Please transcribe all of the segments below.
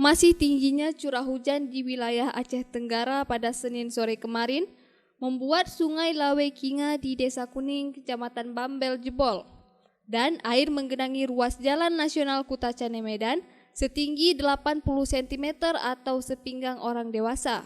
Masih tingginya curah hujan di wilayah Aceh Tenggara pada Senin sore kemarin membuat Sungai Lawekinga di Desa Kuning, Kecamatan Bambel jebol dan air menggenangi ruas Jalan Nasional Kutacane Medan setinggi 80 cm atau sepinggang orang dewasa.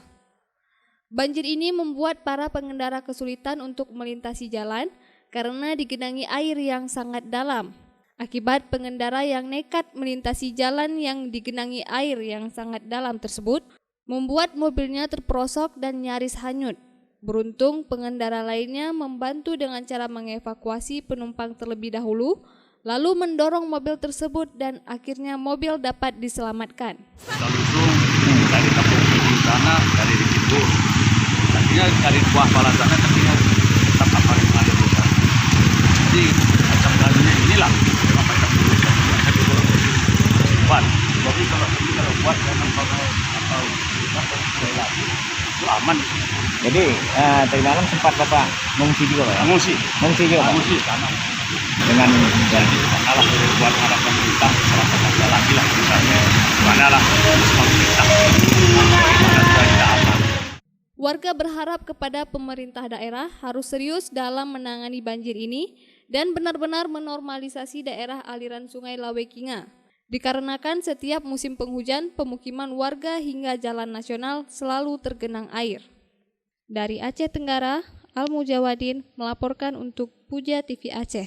Banjir ini membuat para pengendara kesulitan untuk melintasi jalan karena digenangi air yang sangat dalam. Akibat pengendara yang nekat melintasi jalan yang digenangi air yang sangat dalam tersebut, membuat mobilnya terperosok dan nyaris hanyut. Beruntung pengendara lainnya membantu dengan cara mengevakuasi penumpang terlebih dahulu, lalu mendorong mobil tersebut dan akhirnya mobil dapat diselamatkan. Langsung dari kampung di sana, dari di situ, tadinya dari buah pala sana, tapi tetap apa yang ada di sana. Jadi macam lalunya inilah. Buat, jadi kalau buat jangan atau lagi itu aman. Jadi tadi malam sempat Bapak mengungsi juga Pak ya? Mengungsi juga Pak? Mengungsi sana. Dengan jadi masalah dari buat arah pemerintah, masyarakat ada lagi lah misalnya mana lah pemerintah bagaimana supaya tidak aman. Warga berharap kepada pemerintah daerah harus serius dalam menangani banjir ini dan benar-benar menormalisasi daerah aliran Sungai Lawekinga. Dikarenakan setiap musim penghujan, pemukiman warga hingga jalan nasional selalu tergenang air. Dari Aceh Tenggara, Al Mujawadin melaporkan untuk Puja TV Aceh.